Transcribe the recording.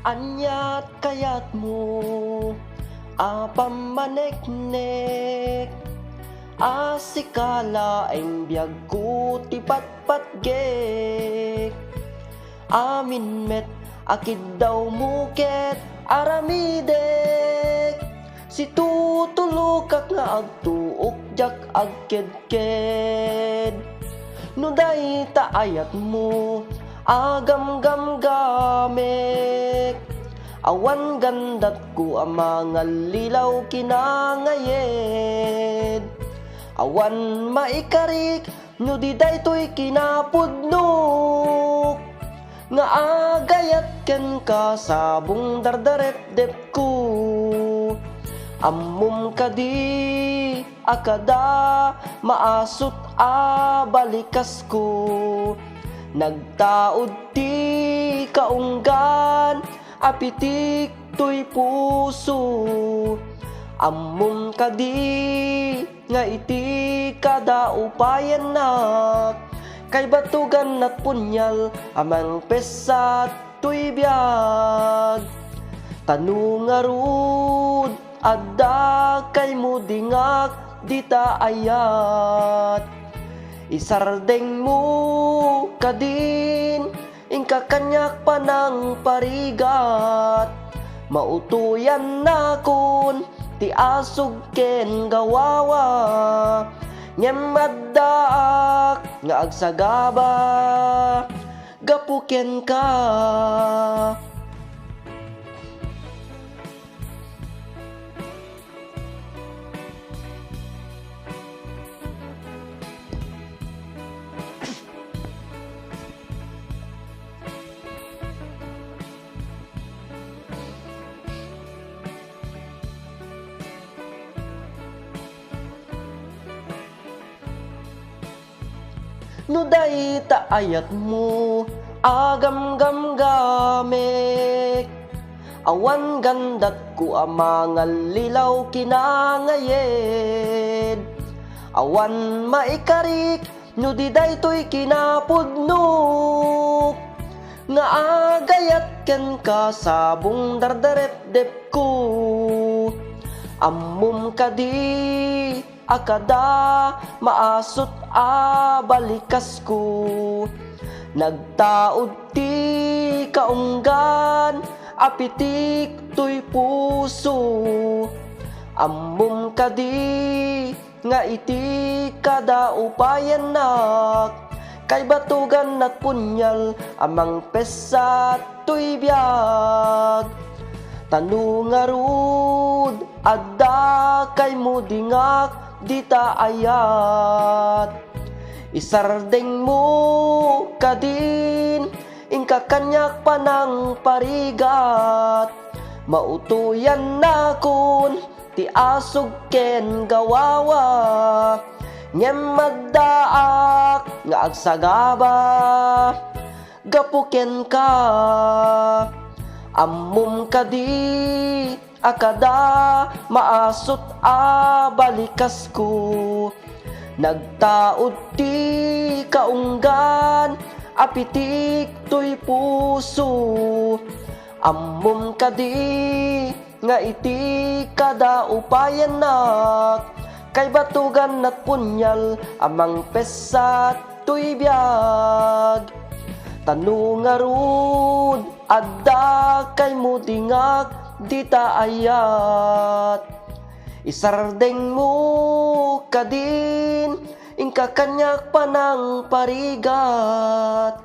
Anyat kayat mo apam maneknek asikala ang biyag ko ti patpatgek amin met akid daw muket aramidek si tutulukak nga agtuok jak agkedked no day taayat mo agam-gam gamek awan gandat ko ang mga lilaw kinangayed awan maikarik no di daytoy kinapudnok nga agayat ken ka sabong dardarep-dep ko ammum kadi akada maasot a balikas ko nagtaod ti kaunggan apitik to'y puso ammum kadi nga iti kada upayan nak kay batugan at punyal amang pesat to'y biyag tanong arud adda kay mudingak dita ayat isardeng mo kadin ingka kanyak panang parigat mautuyan na kun ti asog ken gawawa ngem addaak nga agsagaba gapuken ka no day taayat mo agam-gam gamek awan gandat ko ang mga lilaw kinangayed awan maikarik no di daytoy kinapudnok nga agayat ken ka sabong dardarep-dep ko ammum kadi akada maasot a balikas ko nagtaod ti kaunggan apitik to'y puso ammum kadi nga iti kada upayan nak kay batugan at punyal amang pesat to'y biyag tanong arud adda kay mudingak dita ayat isardeng mo kadin ingka kanyak panang parigat mautuyan na kun ti asog ken gawawa ngem maddaak nga agsagaba gapuken ka ammum kadi akada maasot a balikas ko nagtaod ti kaunggan apitik to'y puso ammum kadi nga iti kada upayan nak kay batugan at punyal amang pesat to'y biyag tanong arud adda kay mudingak dita ayat isardeng mo kadin ingka kanyak panang parigat